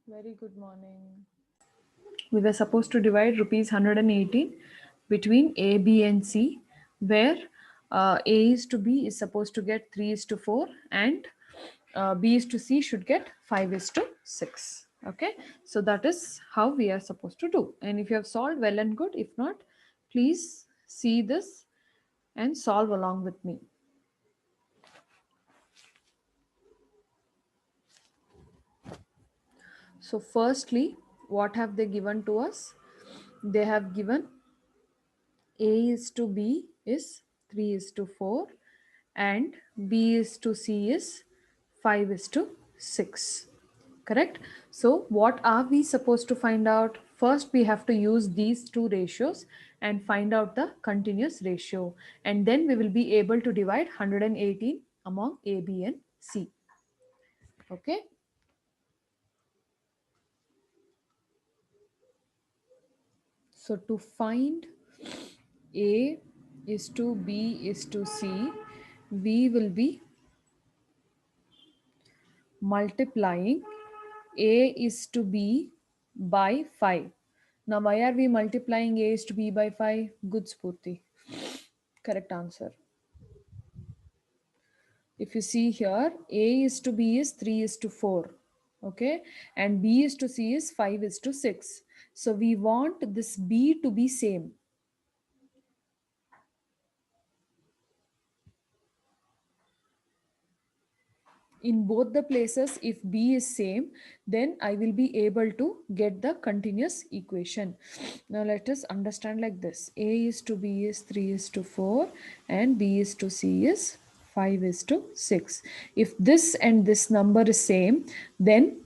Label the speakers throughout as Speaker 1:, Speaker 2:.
Speaker 1: Very good morning. We were supposed to divide rupees 118 between A, B, and C, where A is to B is supposed to get 3 is to 4, and B is to C should get 5 is to 6. Okay, so that is how we are supposed to do. And if you have solved, well and good. If not, please see this and solve along with me. So, firstly, what have they given to us? They have given A is to B is 3 is to 4, and B is to C is 5 is to 6. Correct? So, what are we supposed to find out? First, we have to use these two ratios and find out the continuous ratio. And then we will be able to divide 118 among A, B, and C. Okay? So, to find A is to B is to C, we will be multiplying A is to B by 5. Now, why are we multiplying A is to B by 5? Good, Spurti. Correct answer. If you see here, A is to B is 3 is to 4. Okay. And B is to C is 5 is to 6. So, we want this B to be same. In both the places, if B is same, then I will be able to get the continuous equation. Now let us understand like this: A is to B is 3 is to 4, and B is to C is 5 is to 6. If this and this number is same, then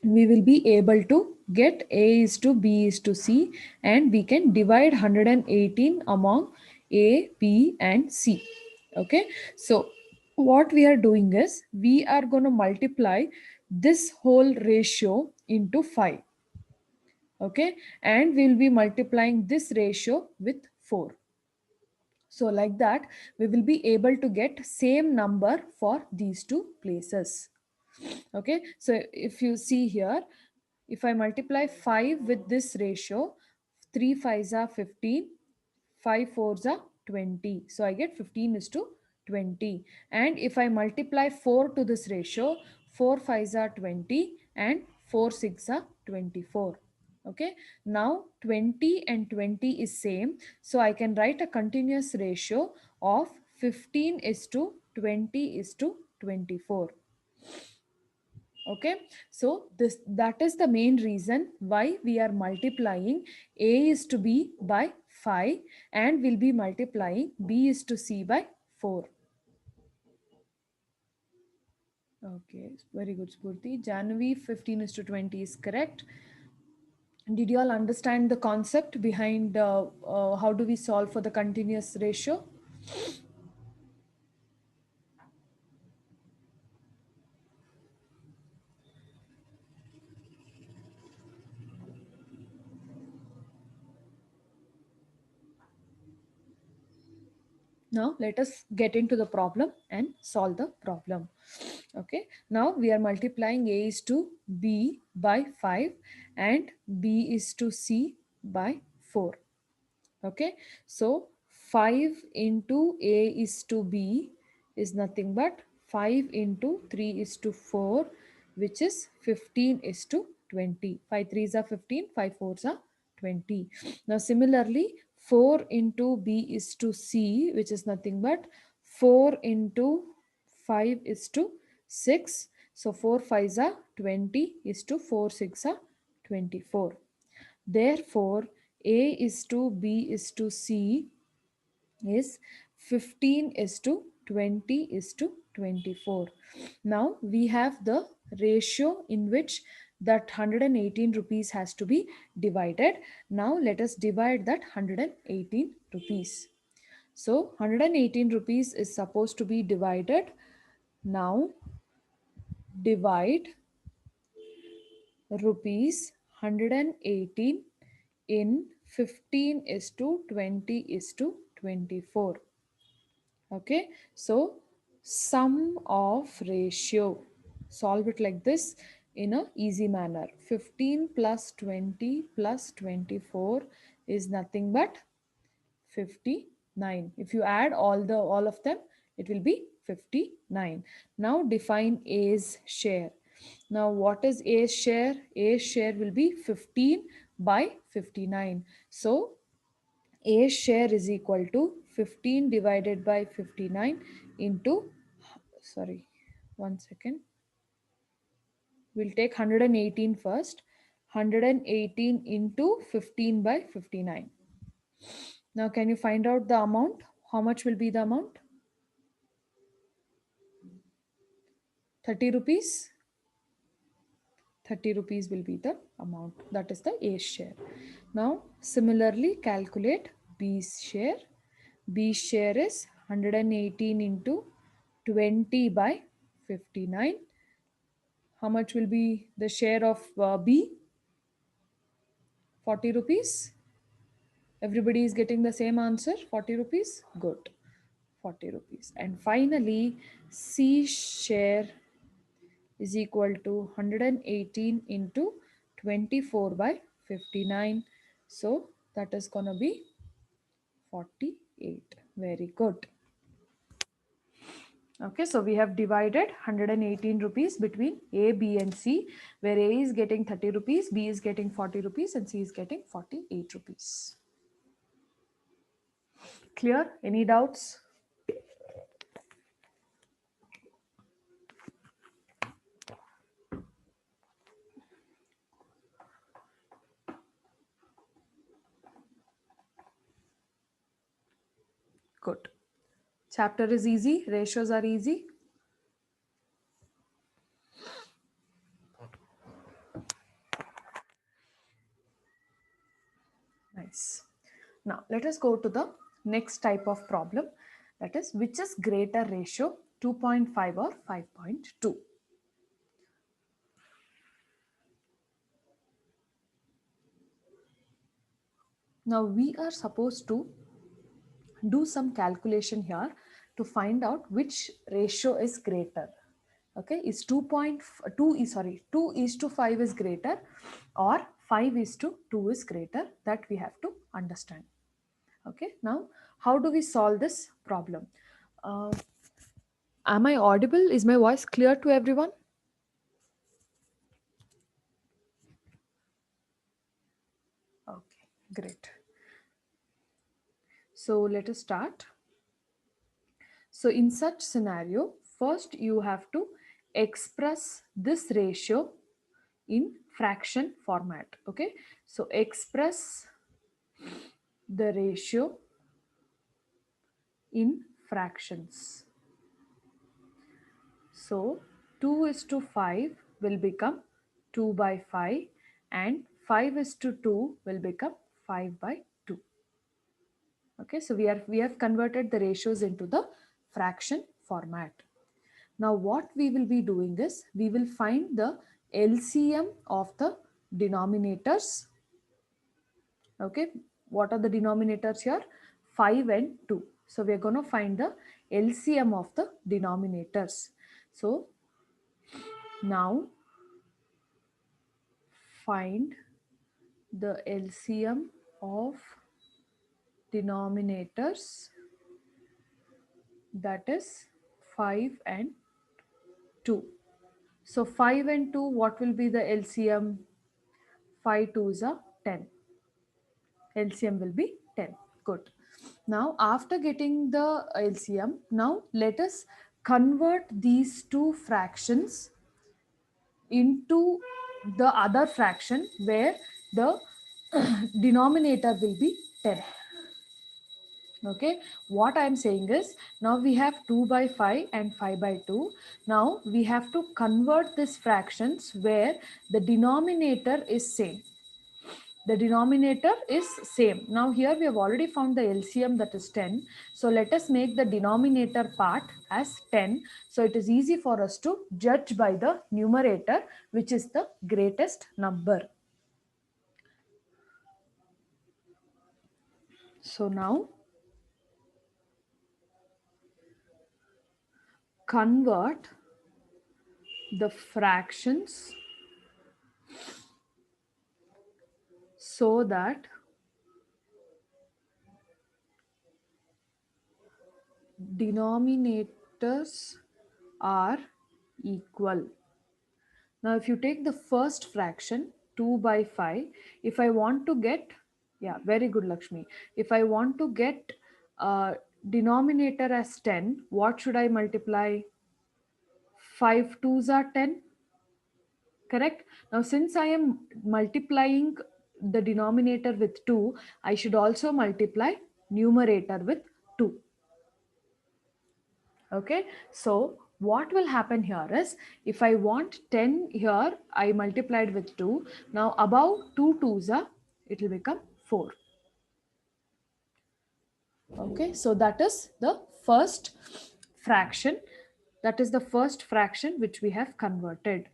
Speaker 1: we will be able to get A is to B is to C, and we can divide 118 among A, B, and C. Okay, so what we are doing is we are going to multiply this whole ratio into 5. Okay, and we'll be multiplying this ratio with 4. So like that, we will be able to get same number for these two places. Okay, so if you see here, if I multiply 5 with this ratio, 3 5s are 15, 5 4s are 20. So I get 15 is to 20. And if I multiply 4 to this ratio, 4 5s are 20 and 4 6 are 24. Okay, now 20 and 20 is same. So I can write a continuous ratio of 15 is to 20 is to 24. Okay, so that is the main reason why we are multiplying A is to B by 5, and we'll be multiplying B is to C by 4. Okay, very good, Spurti. January 15 is to 20 is correct. Did you all understand the concept behind how do we solve for the continuous ratio? Now let us get into the problem and solve the problem. Okay, now we are multiplying A is to B by 5 and B is to C by 4. Okay, so 5 into A is to B is nothing but 5 into 3 is to 4, which is 15 is to 20. 5 threes are 15, 5 fours are 20. Now similarly, 4 into B is to C, which is nothing but 4 into 5 is to 6. So 4 5s are 20 is to 4 6 are 24. Therefore, A is to B is to C is 15 is to 20 is to 24. Now we have the ratio in which that 118 rupees has to be divided. Now let us divide that 118 rupees. So 118 rupees is supposed to be divided. Now divide rupees 118 in 15 is to 20 is to 24. Okay, so sum of ratio, solve it like this: in a easy manner. 15 plus 20 plus 24 is nothing but 59. If you add all of them, it will be 59. Now define A's share. Now what is A's share? A's share will be 15 by 59. So A's share is equal to 15 divided by 59 into, sorry, one second. We'll take 118 first. 118 into 15 by 59. Now can you find out the amount? How much will be the amount? 30 rupees. 30 rupees will be the amount. That is the A share. Now similarly calculate B's share. B's share is 118 into 20 by 59. How much will be the share of B? 40 rupees. Everybody is getting the same answer, 40 rupees. Good. 40 rupees. And finally C share is equal to 118 into 24 by 59. So that is going to be 48. Very good. Okay, so we have divided 118 rupees between A, B and C, where A is getting 30 rupees, B is getting 40 rupees and C is getting 48 rupees. Clear? Any doubts? Good. Chapter is easy, ratios are easy. Nice. Now let us go to the next type of problem, that is which is greater ratio, 2.5 or 5.2. Now we are supposed to do some calculation here to find out which ratio is greater. Okay, is 2 is to 5 is greater or 5 is to 2 is greater, that we have to understand. Okay, now how do we solve this problem? Am I audible? Is my voice clear to everyone? Okay, great. So let us start. So in such scenario, first you have to express this ratio in fraction format. Okay, so express the ratio in fractions. So 2 is to 5 will become 2 by 5 and 5 is to 2 will become 5 by 2. Okay, so we have converted the ratios into the fraction format. Now what we will be doing is we will find the LCM of the denominators. Okay, what are the denominators here? 5 and 2. So we are going to find the LCM of the denominators. So now find the LCM of denominators, that is 5 and 2. So 5 and 2, what will be the LCM? 5 2s are 10. LCM will be 10. Good. Now after getting the LCM, now let us convert these two fractions into the other fraction where the denominator will be 10. Okay, what I am saying is now we have 2 by 5 and 5 by 2. Now we have to convert these fractions where the denominator is same. The denominator is same. Now here we have already found the LCM, that is 10. So let us make the denominator part as 10. So it is easy for us to judge by the numerator which is the greatest number. So now convert the fractions so that denominators are equal. Now, if you take the first fraction, 2 by 5, if I want to get, yeah, very good, Lakshmi. If I want to get denominator as 10, what should I multiply? 5 twos are 10, correct? Now, since I am multiplying the denominator with 2, I should also multiply numerator with 2. Okay, so what will happen here is, if I want 10 here, I multiplied with 2. Now above 2 twos are, it will become 4. Okay, so that is the first fraction. That is the first fraction which we have converted.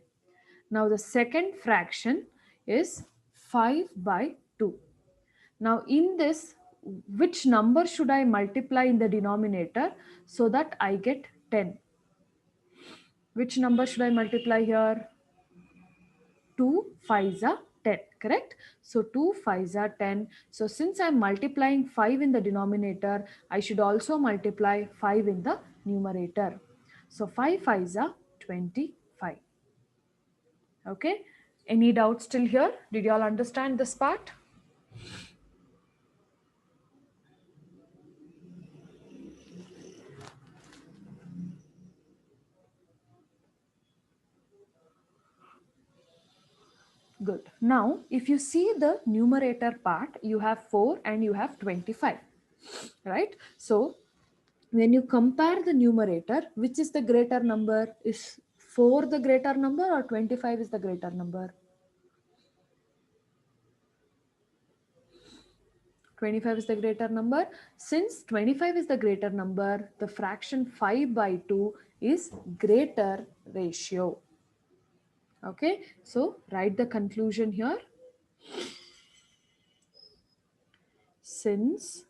Speaker 1: Now the second fraction is 5 by 2. Now in this, which number should I multiply in the denominator so that I get 10? Which number should I multiply here? 2 5s are 10, correct? So 2 5s are 10. So since I'm multiplying 5 in the denominator, I should also multiply 5 in the numerator. So 5 5s are 25. Okay. Any doubts still here? Did you all understand this part? Good. Now, if you see the numerator part, you have 4 and you have 25, right? So when you compare the numerator, which is the greater number? Is 4 the greater number or 25 is the greater number? 25 is the greater number. Since 25 is the greater number, the fraction 5 by 2 is greater ratio. Okay, so write the conclusion here. Since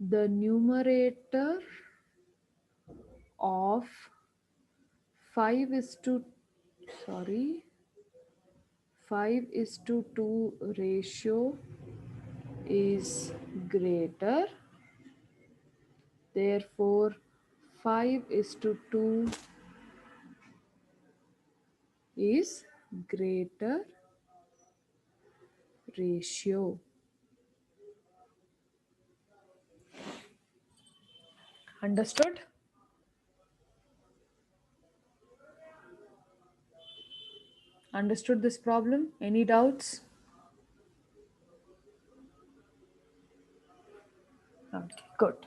Speaker 1: the numerator of 5 is to, sorry, 5 is to 2 ratio is greater, therefore 5 is to 2 is greater ratio. Understood? Understood this problem? Any doubts? Okay, good.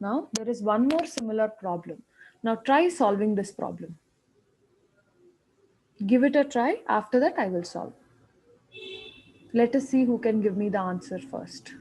Speaker 1: Now there is one more similar problem. Now try solving this problem. Give it a try. After that, I will solve. Let us see who can give me the answer first.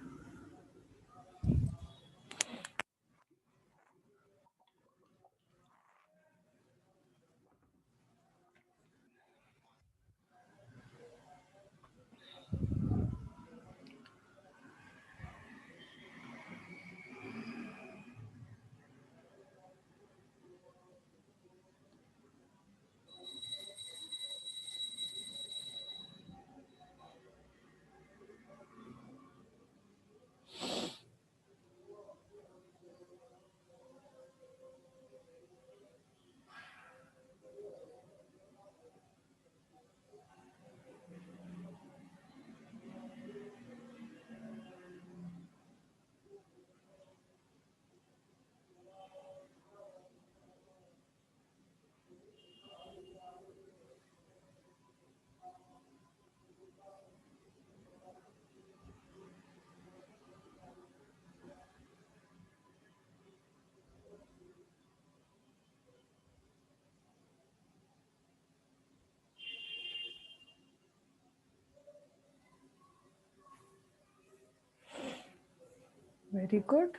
Speaker 1: Very good.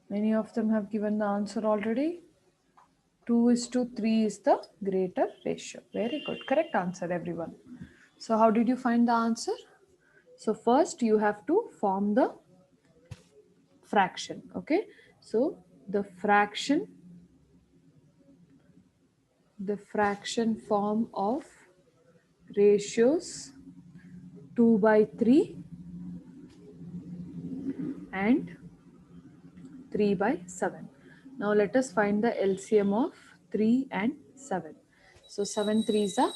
Speaker 1: Many of them have given the answer already. 2 is to 3 is the greater ratio. Very good. Correct answer, everyone. So how did you find the answer? So first you have to form the fraction. Okay. So the fraction form of ratios 2 by 3 and 3 by 7. Now let us find the LCM of 3 and 7. So 7 threes are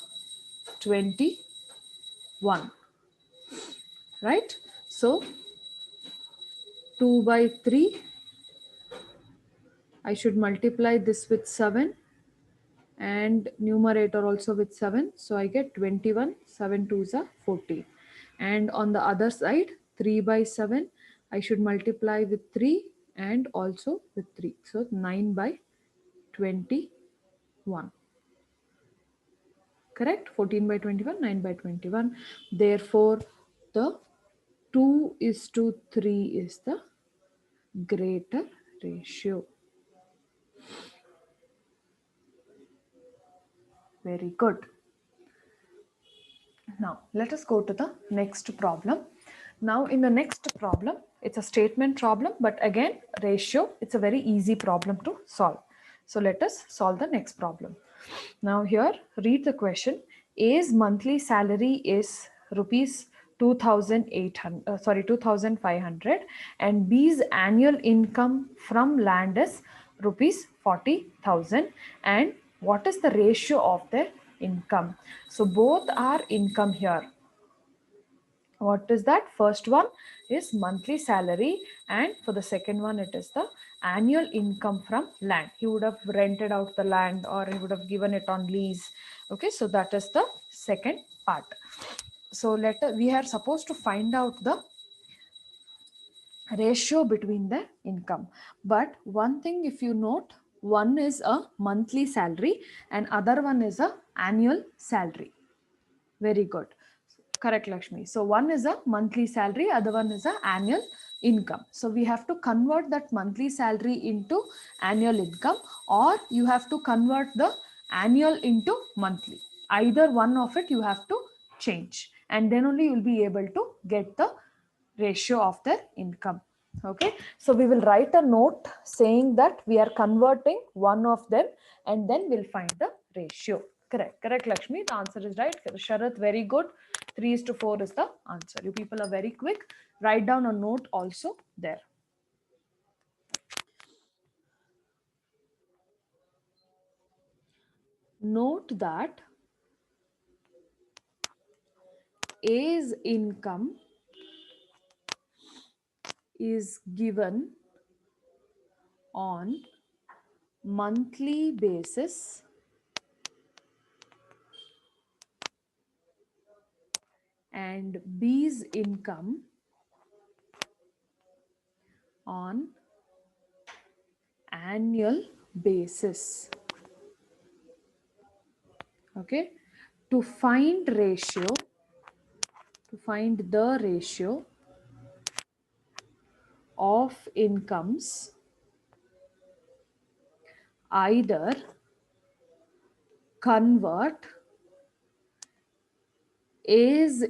Speaker 1: 21, right? So 2 by 3, I should multiply this with 7 and numerator also with 7. So I get 21, 7 twos are 14. And on the other side, 3 by 7, I should multiply with 3 and also with 3. So 9 by 21. Correct? 14 by 21, 9 by 21. Therefore, the 2 is to 3 is the greater ratio. Very good. Now, let us go to the next problem. Now, in the next problem, it's a statement problem, but again, ratio, it's a very easy problem to solve. So, let us solve the next problem. Now, here, read the question. A's monthly salary is rupees 2500 and B's annual income from land is rupees 40,000, and what is the ratio of their income? So both are income here. What is that? First one is monthly salary, and for the second one it is the annual income from land. He would have rented out the land or he would have given it on lease. Okay, so that is the second part. So we are supposed to find out the ratio between the income. But one thing, if you note, one is a monthly salary and other one is a annual salary. Very good. Correct, Lakshmi. So one is a monthly salary, other one is a annual income. So we have to convert that monthly salary into annual income, or you have to convert the annual into monthly. Either one of it you have to change, and then only you will be able to get the ratio of their income. Okay, so we will write a note saying that we are converting one of them and then we'll find the ratio. Correct, Lakshmi. The answer is right. Sharath, very good. 3:4 is the answer. You people are very quick. Write down a note also there. Note that A's income is given on monthly basis and B's income on annual basis. Okay, to find the ratio of incomes, either convert A's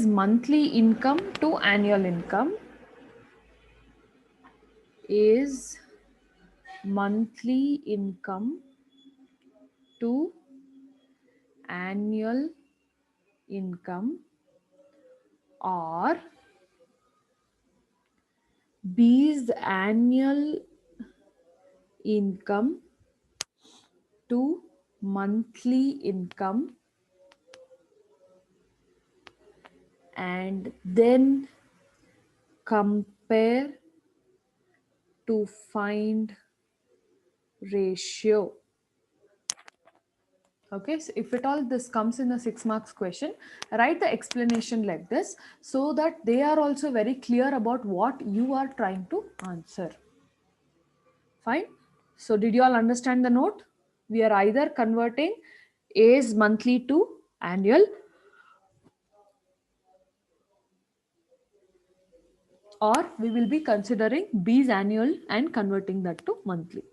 Speaker 1: monthly income to annual income, A's monthly income to annual income, or B's annual income to monthly income, and then compare to find ratio. Okay, so if at all this comes in a 6 marks question, write the explanation like this so that they are also very clear about what you are trying to answer. Fine. So did you all understand the note? We are either converting A's monthly to annual, or we will be considering B's annual and converting that to monthly.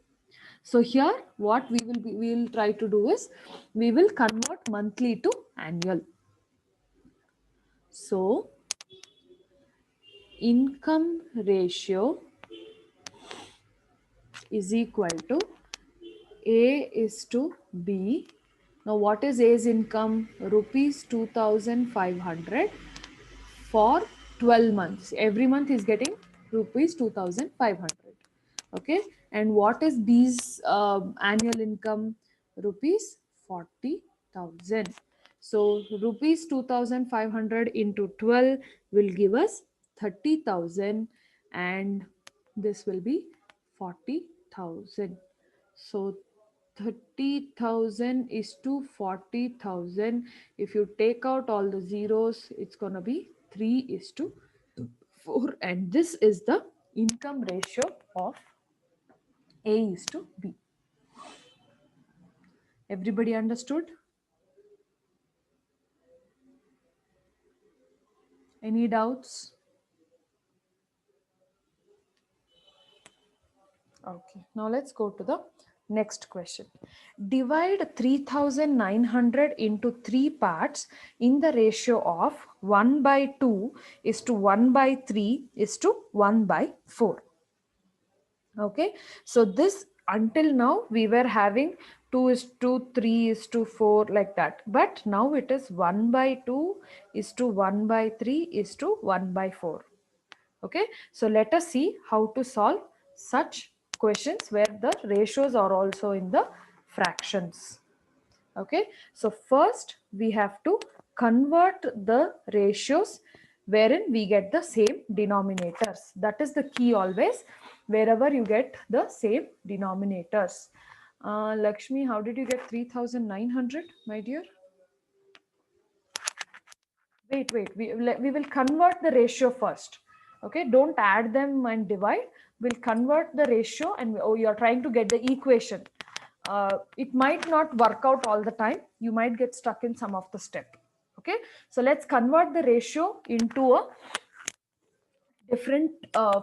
Speaker 1: So here what we will try to do is we will convert monthly to annual. So income ratio is equal to A is to B Now, what is A's income? Rupees 2,500 for 12 months. Every month he's getting rupees 2,500. Okay. And what is B's annual income? Rupees 40,000. So rupees 2,500 into 12 will give us 30,000, and this will be 40,000. So 30,000 is to 40,000. If you take out all the zeros, it's going to be 3 is to 4. And this is the income ratio of A is to B. Everybody understood? Any doubts? Okay, now let's go to the next question. Divide 3,900 into 3 parts in the ratio of 1 by 2 is to 1 by 3 is to 1 by 4. Okay, so this until now we were having 2 is to 3 is to 4 like that, but now it is 1 by 2 is to 1 by 3 is to 1 by 4. Okay, so let us see how to solve such questions where the ratios are also in the fractions. Okay, so first we have to convert the ratios wherein we get the same denominators. That is the key always, wherever you get the same denominators. Lakshmi, how did you get 3,900, my dear? Wait, we will convert the ratio first. Okay, don't add them and divide. We'll convert the ratio, and oh, you're trying to get the equation. It might not work out all the time. You might get stuck in some of the step. Okay, so let's convert the ratio into a different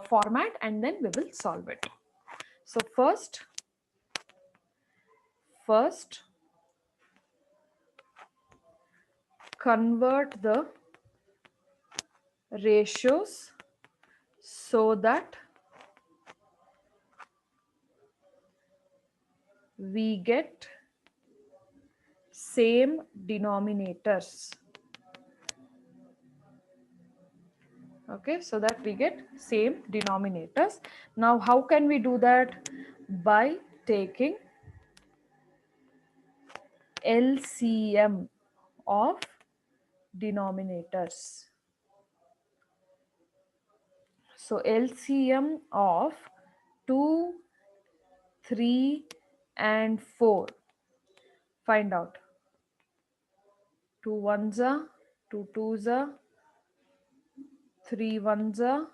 Speaker 1: format, and then we will solve it. So first convert the ratios so that we get same denominators. Okay, so that we get same denominators. Now how can we do that? By taking LCM of denominators. So LCM of 2, 3 and 4. Find out. 2 ones are, 2 twos are, 3 ones are,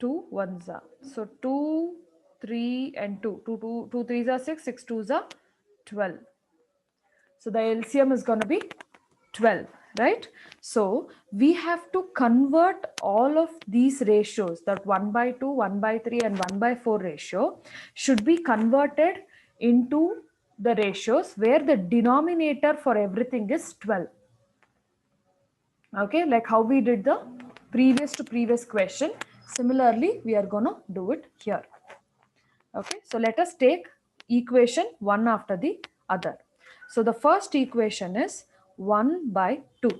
Speaker 1: 2 ones are. So 2, 3 and 2. 2 threes are 6, 6 twos are 12. So the LCM is going to be 12, right? So we have to convert all of these ratios, that 1 by 2, 1 by 3 and 1 by 4 ratio should be converted into the ratios where the denominator for everything is 12. Okay, like how we did the previous to previous question. Similarly, we are going to do it here. Okay, so let us take equation one after the other. So the first equation is 1 by 2.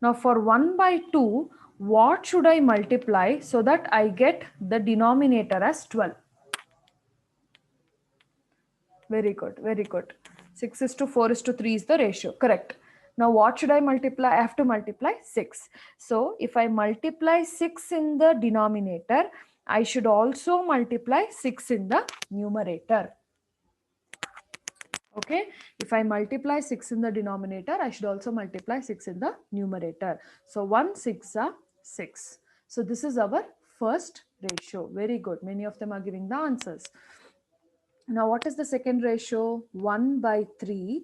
Speaker 1: Now for 1 by 2, what should I multiply so that I get the denominator as 12? Very good, very good. 6 is to 4 is to 3 is the ratio, correct. Now what should I multiply? I have to multiply 6. So if I multiply 6 in the denominator, I should also multiply 6 in the numerator. Okay, if I multiply 6 in the denominator, I should also multiply 6 in the numerator. So 1 6 are 6. So this is our first ratio. Very good. Many of them are giving the answers. Now what is the second ratio? 1 by 3.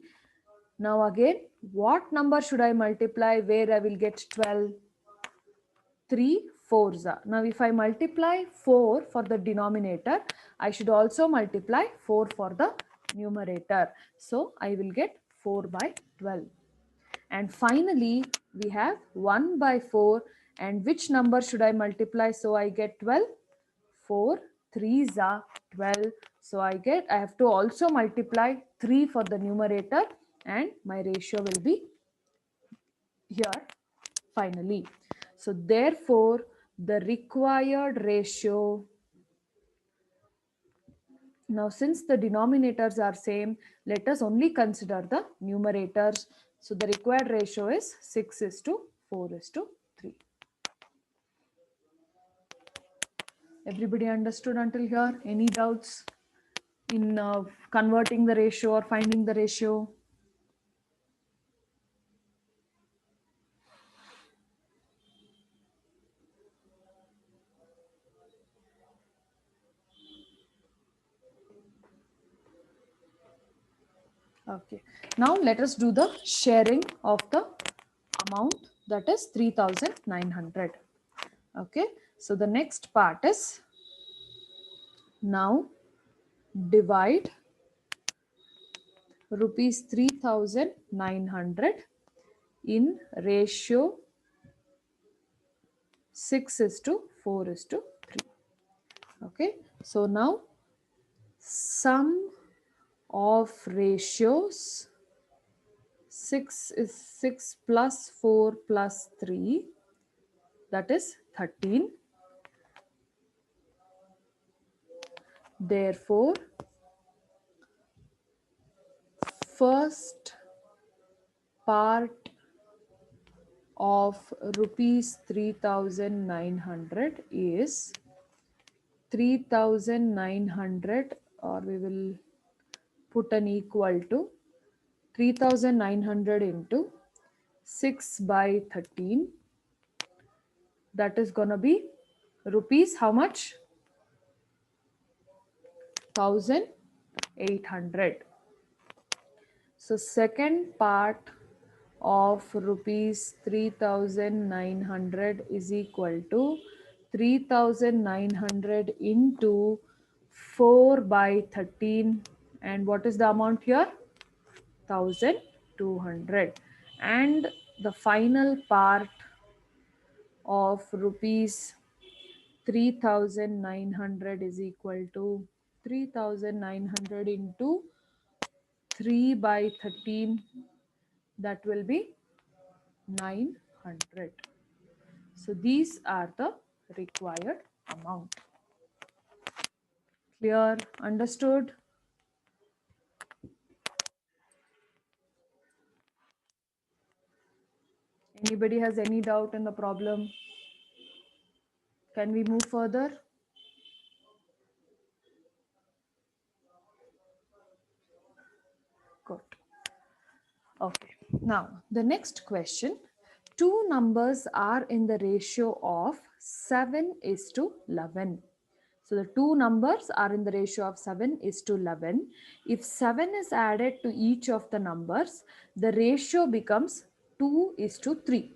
Speaker 1: Now again, what number should I multiply where I will get 12? 3 fours are. Now if I multiply 4 for the denominator, I should also multiply 4 for the numerator. So I will get 4 by 12. And finally, we have 1 by 4. And which number should I multiply so I get 12? 4 3s are 12. So I have to also multiply 3 for the numerator, and my ratio will be here finally. So therefore, the required ratio, now since the denominators are same, let us only consider the numerators. So the required ratio is 6 is to 4 is to 3. Everybody understood until here? Any doubts in converting the ratio or finding the ratio? Okay. Now let us do the sharing of the amount, that is 3,900. Okay. So the next part is now divide rupees 3,900 in ratio 6 is to 4 is to 3. Okay. So now sum of ratios, 6 is 6 plus 4 plus 3, that is 13. Therefore, first part of rupees 3,900 is 3,900, or we will put an equal to 3,900 into 6 by 13. That is going to be rupees how much? 1,800. So second part of rupees 3,900 is equal to 3,900 into 4 by 13. And what is the amount here? 1,200. And the final part of rupees 3,900 is equal to 3,900 into 3 by 13, that will be 900. So these are the required amount. Clear? Understood? Anybody has any doubt in the problem? Can we move further? Good. Okay. Now, the next question. Two numbers are in the ratio of 7 is to 11. So the two numbers are in the ratio of 7 is to 11. If 7 is added to each of the numbers, the ratio becomes 2 is to 3.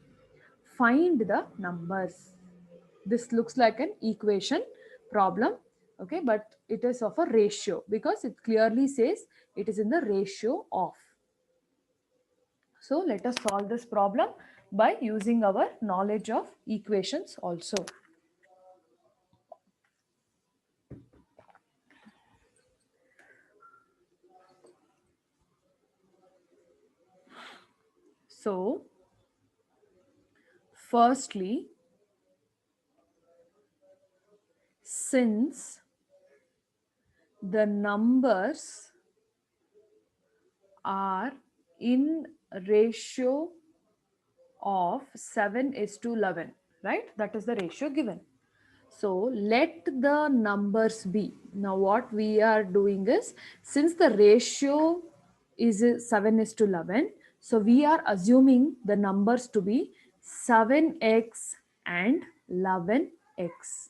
Speaker 1: Find the numbers. This looks like an equation problem, okay, but it is of a ratio because it clearly says it is in the ratio of. So let us solve this problem by using our knowledge of equations also. So firstly, since the numbers are in ratio of 7 is to 11, right? That is the ratio given. So let the numbers be. Now what we are doing is, since the ratio is 7 is to 11, so we are assuming the numbers to be 7x and 11x.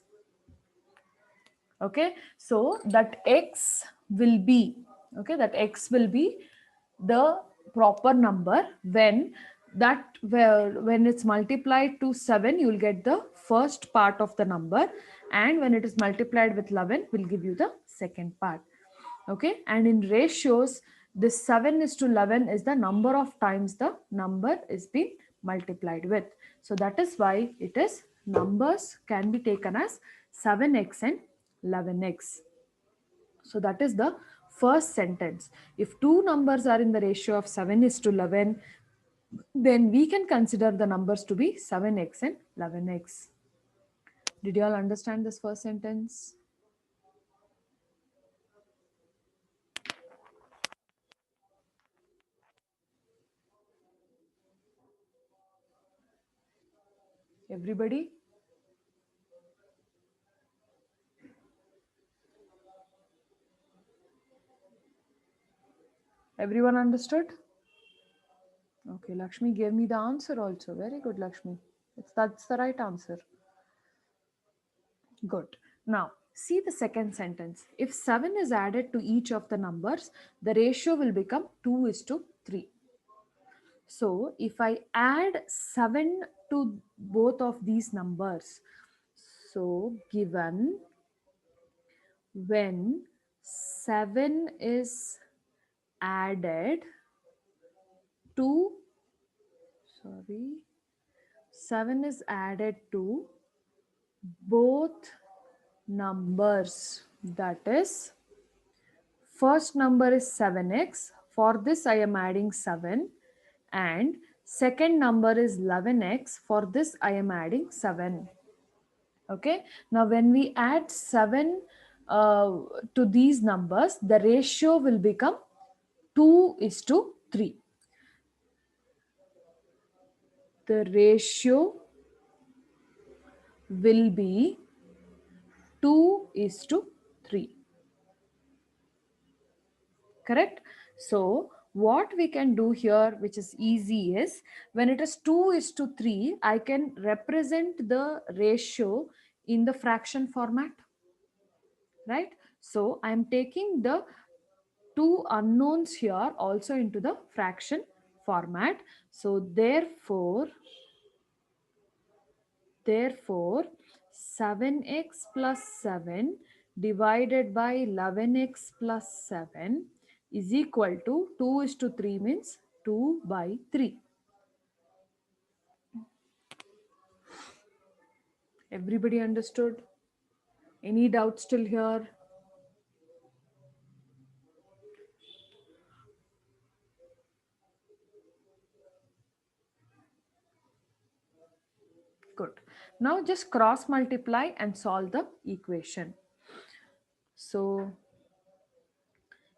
Speaker 1: Okay, so that x will be, okay, that x will be the proper number when when it's multiplied to 7, you will get the first part of the number, and when it is multiplied with 11 will give you the second part. Okay, and in ratios, this 7 is to 11 is the number of times the number is being multiplied with. So that is why it is, numbers can be taken as 7x and 11x. So that is the first sentence. If two numbers are in the ratio of 7 is to 11, then we can consider the numbers to be 7x and 11x. Did you all understand this first sentence? Everybody? Everyone understood? Okay, Lakshmi gave me the answer also. Very good, Lakshmi. That's the right answer. Good. Now, see the second sentence. If 7 is added to each of the numbers, the ratio will become 2 is to 3. So, if I add 7 to both of these numbers, so given when 7 is added to, sorry, 7 is added to both numbers, that is, first number is 7x. For this I am adding 7, and second number is 11x. For this I am adding 7. Okay. Now when we add 7 to these numbers, the ratio will become 2 is to 3. The ratio will be 2 is to 3. Correct? So what we can do here, which is easy, is when it is 2 is to 3, I can represent the ratio in the fraction format, right? So I am taking the two unknowns here also into the fraction format. So therefore 7x plus 7 divided by 11x plus 7 is equal to 2 is to 3 means 2 by 3. Everybody understood? Any doubt still here? Good. Now just cross multiply and solve the equation. So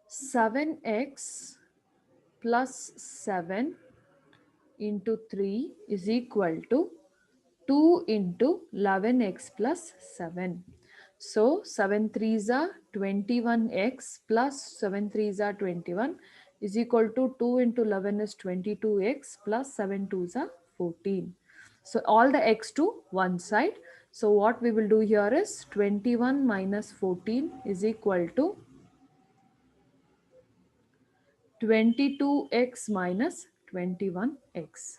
Speaker 1: 7x plus 7 into 3 is equal to 2 into 11x plus 7. So 7 threes are 21x plus 7 threes are 21 is equal to 2 into 11 is 22x plus 7 twos are 14. So all the x to one side. So what we will do here is 21 minus 14 is equal to 22x minus 21x.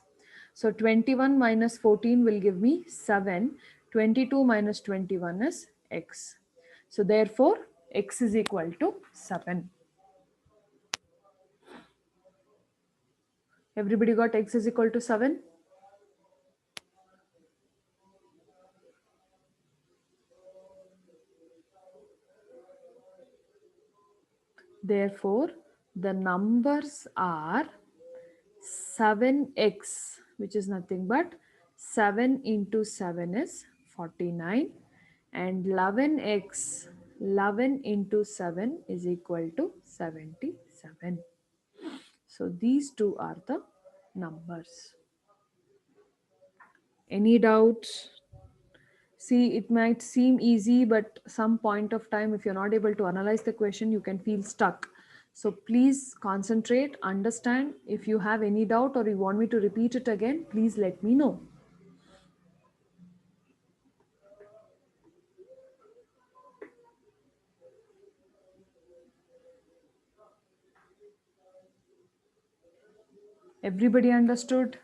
Speaker 1: So 21 minus 14 will give me 7. 22 minus 21 is x. So therefore, x is equal to 7. Everybody got x is equal to 7? Therefore, the numbers are 7x, which is nothing but 7 into 7 is 49, and 11x, 11 into 7 is equal to 77. So these two are the numbers. Any doubts? See, it might seem easy, but some point of time, if you're not able to analyze the question, you can feel stuck. So please concentrate, understand. If you have any doubt or you want me to repeat it again, please let me know. Everybody understood?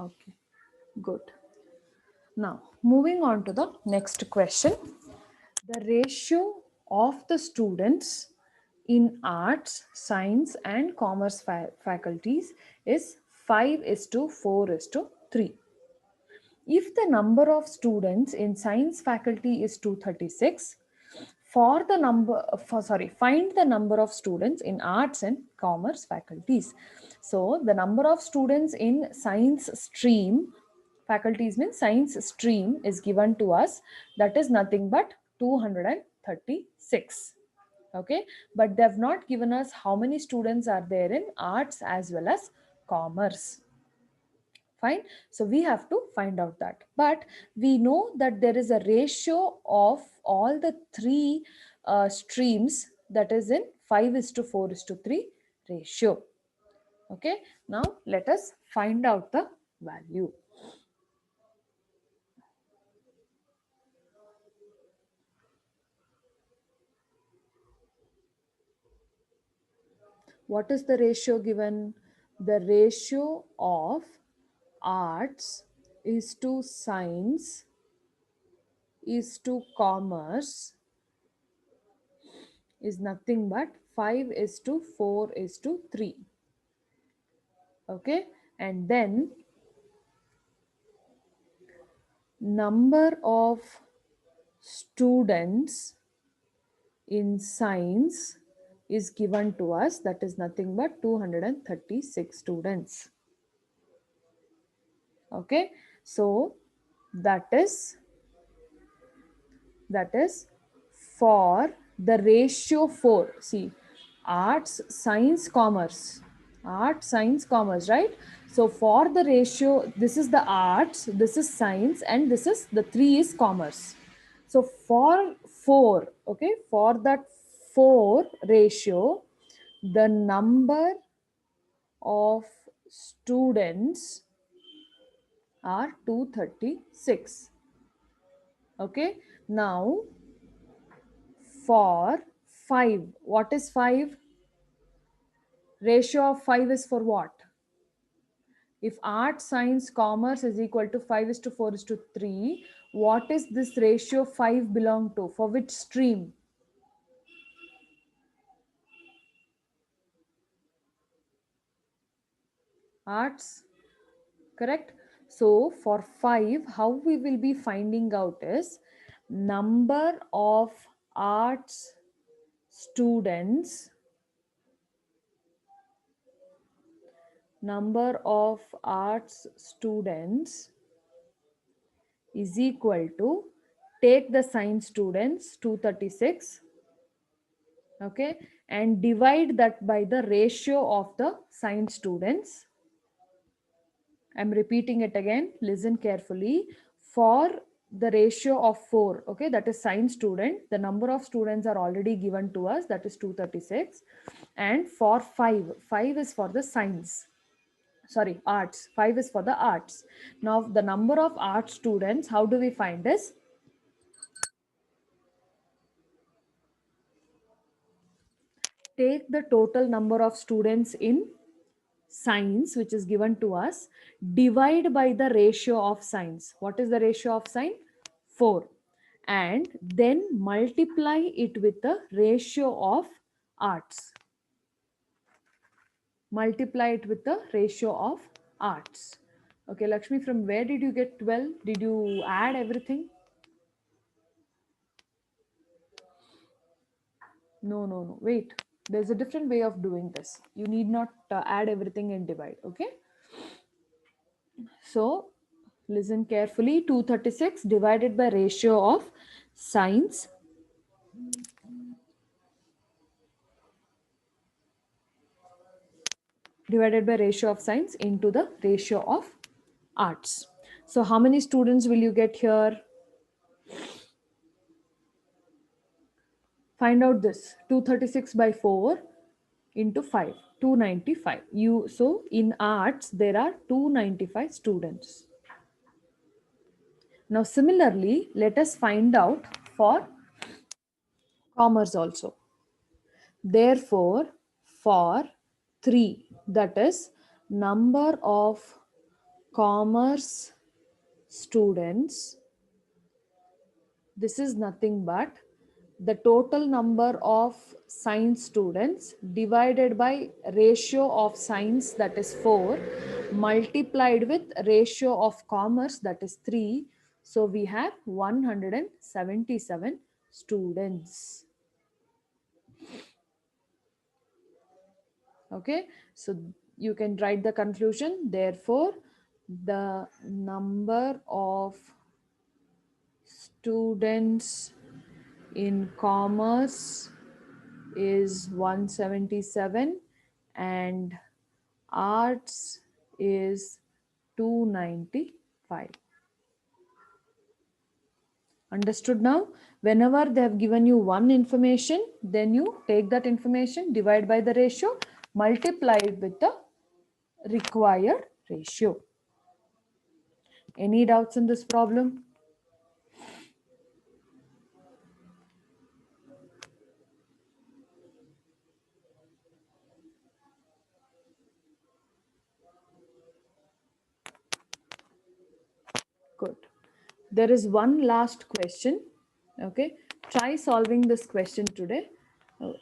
Speaker 1: Okay, good. Now, moving on to the next question. The ratio of the students in arts, science, and commerce faculties is 5 is to 4 is to 3. If the number of students in science faculty is 236, find the number of students in arts and commerce faculties. So the number of students in science stream faculties means science stream is given to us, that is nothing but 236. Okay, but they have not given us how many students are there in arts as well as commerce. Fine, so we have to find out that, but we know that there is a ratio of all the three streams, that is in 5 is to 4 is to 3 ratio. Okay, now let us find out the value. What is the ratio given? The ratio of arts is to science is to commerce is nothing but 5 is to 4 is to 3. Okay, and then number of students in science is given to us, that is nothing but 236 students. Okay, so that is for the ratio 4. See, arts, science, commerce, art, science, commerce, right? So for the ratio, this is the arts, this is science, and this is the 3 is commerce. So for 4, okay, for that 4 ratio, the number of students are 236. Okay, now for 5, what is 5? Ratio of 5 is for what? If art, science, commerce is equal to 5 is to 4 is to 3, what is this ratio 5 belong to? For which stream? Arts, correct? So for 5, how we will be finding out is number of arts students, number of arts students is equal to, take the science students 236, okay, and divide that by the ratio of the science students. I'm repeating it again, listen carefully. For the ratio of 4, okay, that is science student, the number of students are already given to us, that is 236. And for 5 is for the science, sorry, arts, 5 is for the arts. Now the number of art students, how do we find this? Take the total number of students in science, which is given to us, divide by the ratio of science. What is the ratio of science? 4. And then multiply it with the ratio of arts. Multiply it with the ratio of arts. Okay, Lakshmi, from where did you get 12? Did you add everything? No, no, no. Wait. There's a different way of doing this. You need not add everything and divide. Okay. So listen carefully. 236 divided by ratio of science divided by ratio of science into the ratio of arts. So how many students will you get here? Find out this. 236 by 4 into 5, 295. So in arts there are 295 students. Now similarly, let us find out for commerce also. Therefore, for 3, that is number of commerce students, this is nothing but the total number of science students divided by ratio of science, that is 4, multiplied with ratio of commerce, that is 3. So we have 177 students. Okay, so you can write the conclusion. Therefore, the number of students in commerce is 177 and arts is 295. Understood now? Whenever they have given you one information, then you take that information, divide by the ratio, multiply it with the required ratio. Any doubts in this problem? Good. There is one last question. Okay. Try solving this question today,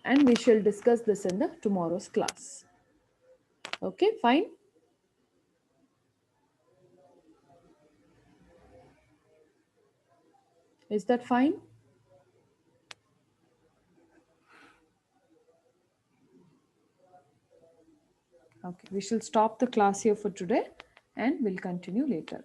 Speaker 1: and we shall discuss this in the tomorrow's class. Okay, fine. Is that fine? Okay, we shall stop the class here for today and we'll continue later.